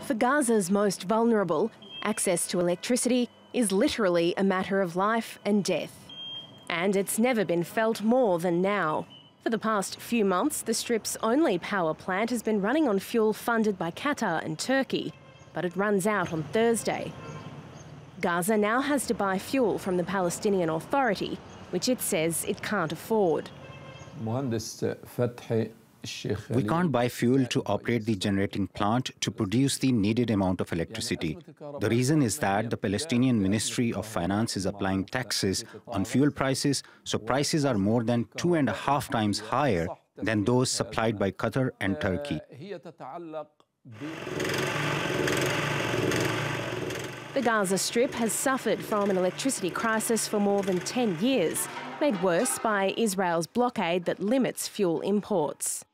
For Gaza's most vulnerable, access to electricity is literally a matter of life and death. And it's never been felt more than now. For the past few months, the Strip's only power plant has been running on fuel funded by Qatar and Turkey, but it runs out on Thursday. Gaza now has to buy fuel from the Palestinian Authority, which it says it can't afford. We can't buy fuel to operate the generating plant to produce the needed amount of electricity. The reason is that the Palestinian Ministry of Finance is applying taxes on fuel prices, so prices are more than 2.5 times higher than those supplied by Qatar and Turkey. The Gaza Strip has suffered from an electricity crisis for more than 10 years, made worse by Israel's blockade that limits fuel imports.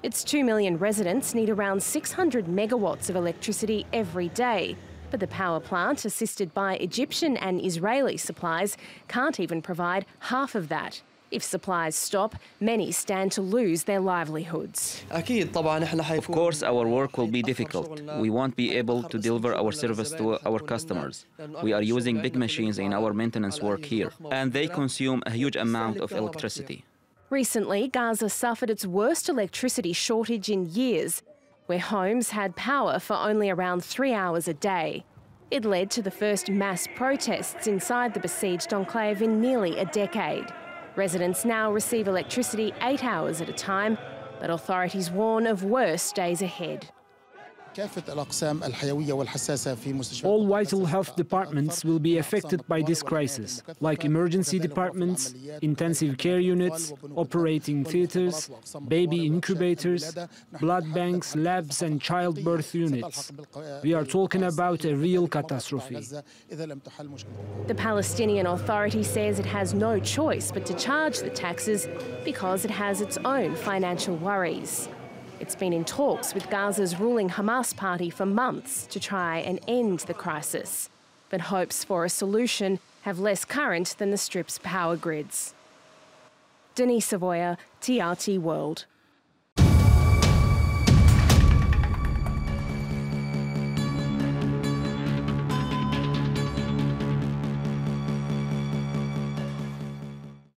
Its 2 million residents need around 600 megawatts of electricity every day, but the power plant, assisted by Egyptian and Israeli supplies, can't even provide half of that. If supplies stop, many stand to lose their livelihoods. Of course, our work will be difficult. We won't be able to deliver our service to our customers. We are using big machines in our maintenance work here, and they consume a huge amount of electricity. Recently, Gaza suffered its worst electricity shortage in years, where homes had power for only around 3 hours a day. It led to the first mass protests inside the besieged enclave in nearly a decade. Residents now receive electricity 8 hours at a time, but authorities warn of worse days ahead. All vital health departments will be affected by this crisis, like emergency departments, intensive care units, operating theatres, baby incubators, blood banks, labs and childbirth units. We are talking about a real catastrophe. The Palestinian Authority says it has no choice but to charge the taxes because it has its own financial worries. It's been in talks with Gaza's ruling Hamas party for months to try and end the crisis, but hopes for a solution have less current than the Strip's power grids. Denee Savoia, TRT World.